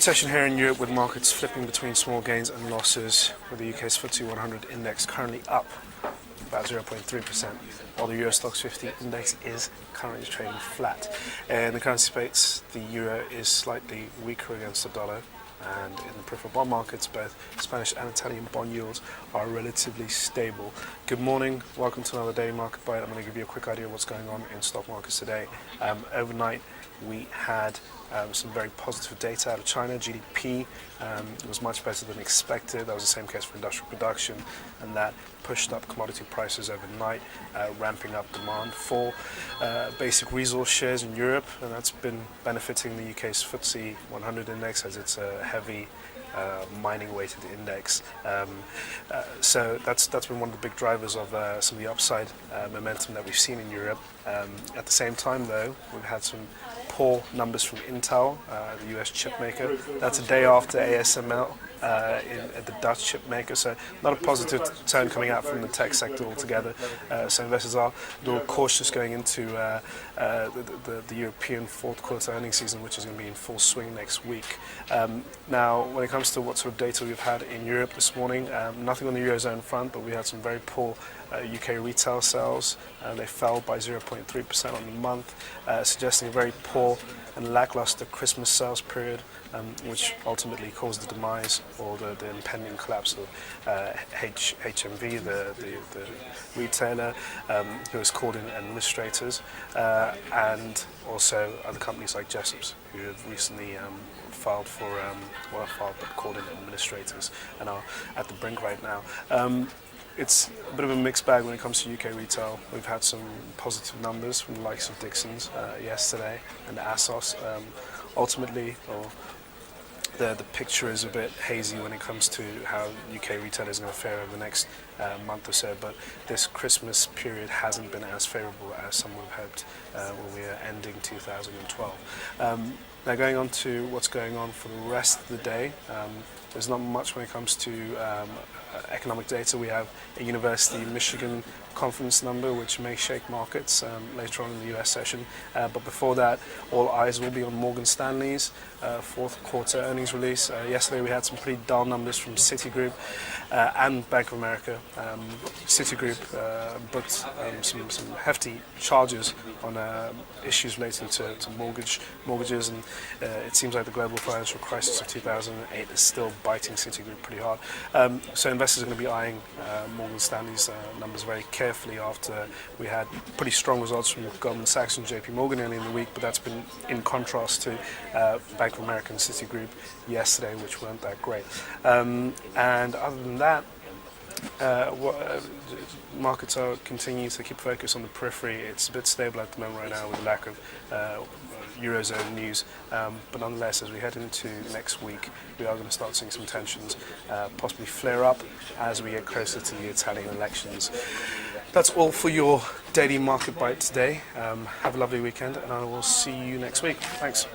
Good session here in Europe with markets flipping between small gains and losses, with the UK's FTSE 100 index currently up about 0.3%, while the Euro Stoxx 50 index is currently trading flat. In the currency space, the euro is slightly weaker against the dollar, and in the peripheral bond markets, both Spanish and Italian bond yields are relatively stable. Good morning, welcome to another daily market bite. I'm going to give you a quick idea of what's going on in stock markets today. Overnight, we had some very positive data out of China. GDP was much better than expected. That was the same case for industrial production, and that pushed up commodity prices overnight, ramping up demand for basic resource shares in Europe, and that's been benefiting the UK's FTSE 100 index, as it's a heavy mining-weighted index. So that's been one of the big drivers of some of the upside momentum that we've seen in Europe. At the same time, though, we've had some poor numbers from Intel, the US chipmaker. That's a day after ASML, at the Dutch chipmaker, so not a positive tone coming out from the tech sector altogether. So investors are a little cautious going into the European fourth quarter earnings season, which is going to be in full swing next week. Now, when it comes to what sort of data we've had in Europe this morning, nothing on the Eurozone front, but we had some very poor UK retail sales. They fell by 0.3% on the month, suggesting a very poor and lackluster Christmas sales period, which ultimately caused the demise or the impending collapse of HMV, the retailer, who has called in administrators, and also other companies like Jessop's, who have recently filed but called in administrators and are at the brink right now. It's a bit of a mixed bag when it comes to UK retail. We've had some positive numbers from the likes of Dixon's yesterday and ASOS. Ultimately, the picture is a bit hazy when it comes to how UK retail is going to fare over the next month or so, but this Christmas period hasn't been as favourable as some would have hoped when we are ending 2012. Now, going on to what's going on for the rest of the day, there's not much when it comes to economic data. We have a University of Michigan conference number, which may shake markets later on in the US session. But before that, all eyes will be on Morgan Stanley's fourth quarter earnings release. Yesterday we had some pretty dull numbers from Citigroup and Bank of America. Citigroup booked some hefty charges on issues relating to mortgages, and it seems like the global financial crisis of 2008 is still biting Citigroup pretty hard. So investors are going to be eyeing Morgan Stanley's numbers very carefully after we had pretty strong results from Goldman Sachs and JPMorgan early in the week, but that's been in contrast to Bank of America and Citigroup yesterday, which weren't that great. And other than that, markets are continuing to keep focus on the periphery. It's a bit stable at the moment right now with the lack of Eurozone news, but nonetheless, as we head into next week, we are going to start seeing some tensions possibly flare up as we get closer to the Italian elections. That's all for your daily market bite today. Have a lovely weekend, and I will see you next week. Thanks.